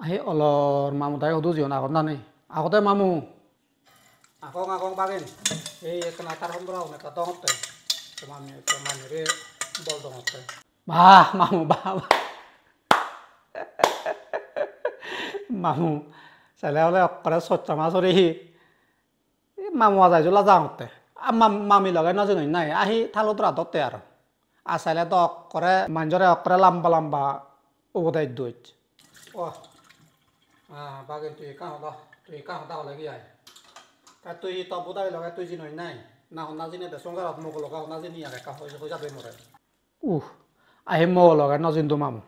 Ahi olor mamu tayo hudu zion akot nani. Akot mamu. Akong bagin. Kena tarhon brau ne katong te. Kemani re bol dong te. Bah mamu bah. Mamu. Saya lewat pada socama sore hi. Mamu ada jula jang te. Mami lagai nasi nai. Ahi thalo tra dote aro. Asale to kore manjore okre lamba lamba ubodai duit. Wah. Bagin tuh ikan hoda lagi ay. Tuh to budai lagai tuh jinoi nai. Nah hona jine de songgarat mo loga hona jini ya ka hoja be more. Ahi mo lagai nozin tu mamu.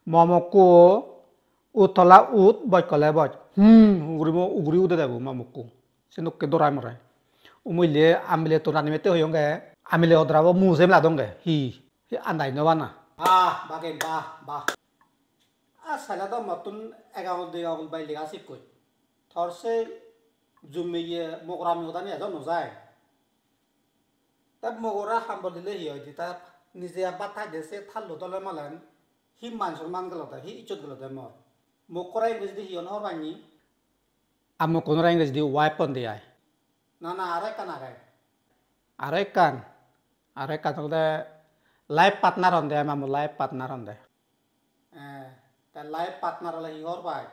Momo ko utola ut boj kole boj. Uguri ude debu mamuku. Sinuk ke dorai more. Umile amile to nani mete hoyonge. Amile odrabo musem la donge. Andai no bana. Bagin bah. Asala to matun account de agul bai lega sikoi. Thorse jumiye mogrami odani ajon no jai. Tab mogora hambolile hi hoy ta nije abatha dese thallo dole malan hi man সম্মান গেল তা হি ইজ্জত গেল তা মর মকরা ইংরেজি দি Hiyon হরবানি আমো কোন ইংরেজি দি ওয়াইপন দি আই না আরে কান দে লাইফ পার্টনার হন দে মামু লাইফ পার্টনার হন দে তা লাইফ পার্টনার হলে হি হরবাই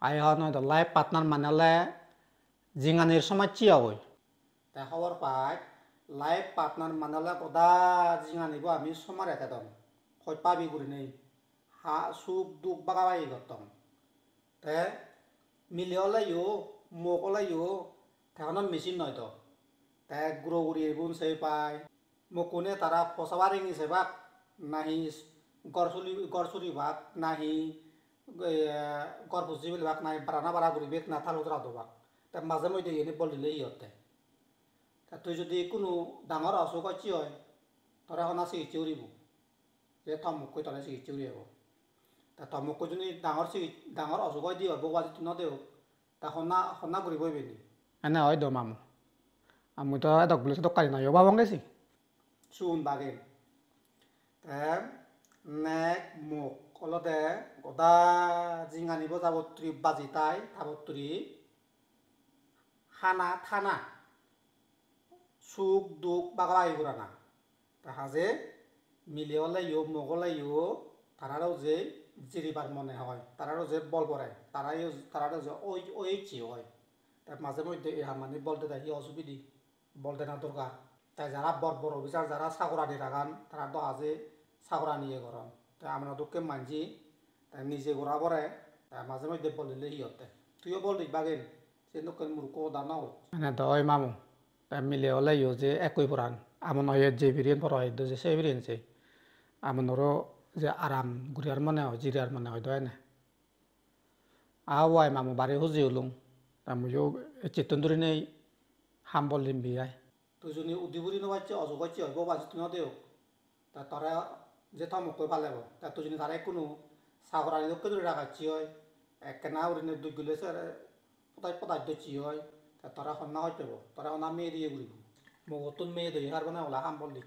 আই হন দে লাইফ পার্টনার মানালে জিঙানির সময় চিয়া হই তা হওয়ার পাই লাইফ পার্টনার মানালে কদা জিঙানিবো আমি সমার এতে দম Koi pabi guri nei suk duk bagabai gotong te miliola yo mokola yo thanon machine noi to te guro guri bun sei pai mokune tara posawari ni sebak nahi gorsuri bak nahi gorbusi bak nahi barana bara guri bet na thalo dra do bak te maje moi de yeni bolile yote ta tuj jodi kunu dangor asuk chi hoy tara hona si chiuribu যে থমুক তলে চিকিৎসা উড়ি যাব তা থমুক যদি ডাঙৰ অসুখ দি হ'ব আজি নদেও তা সনা ঘূৰিবই বেনি এনে হয় দ মামু আমি তো এডক বুলি দোকানী নাই বাবা গেছি চুন বাগেন নেক মুখ কলতে গদা জিঙানিব যাবত্ৰী বাজি তাই যাবত্ৰী খানা থানা সুখ দুখ বাগাই ঘুরানা তা হাজে মিলিয়লাইও মগলাইও তারাও যে জিরিবার মনে হয় তারাও যে বল পড়ে তারাও যে ওই চি হয় তার মাঝে মধ্যে মানে বলতে দেয় অসুবিধি বলতে না দরকার তাই যারা বড় বিচার যারা সাগরানি রাগান তারা তো আজে সাগরা নিয়ে গরম তাই আমরা দুঃখে মানছি তাই নিজে ঘোরা পড়ে তাই মাঝে মধ্যে বলিলে হিয়তে তুইও বললি বাগেন সে নকেন মূর্খ দানা হল মানে তো ওই মামু তাই মিলিয়লাইও যে একই পুরান আমন হয় যে বিরিয়ান পর হয় যে সে বিরিয়ান সে আমনরো যে আরাম গুরিয়ার মনে হয় জিরিয়ার মনে হয় দয় না আওয়াই মামু বাড়ি হুজি হলুম তামুও চেতন ধরে নেই হাম বললিম বিয়াই তুই যদি উদিবুরি নবাচ্ছে অজগচ্ছে হইব বাজি তুই দেও তা তারা যে থমক কই পালেব তা তুই যদি তারাই কোনো সাগরানি লোককে ধরে রাখাচ্ছি হয় একনা উড়িনে দুই গুলো পদাই দচ্ছি হয় তা তারা হন্না হইতেব তারা হন্না মেয়ে দিয়ে ঘুরিব মগতুন মেয়ে দিয়ে হারবে না ওলা হাম বললি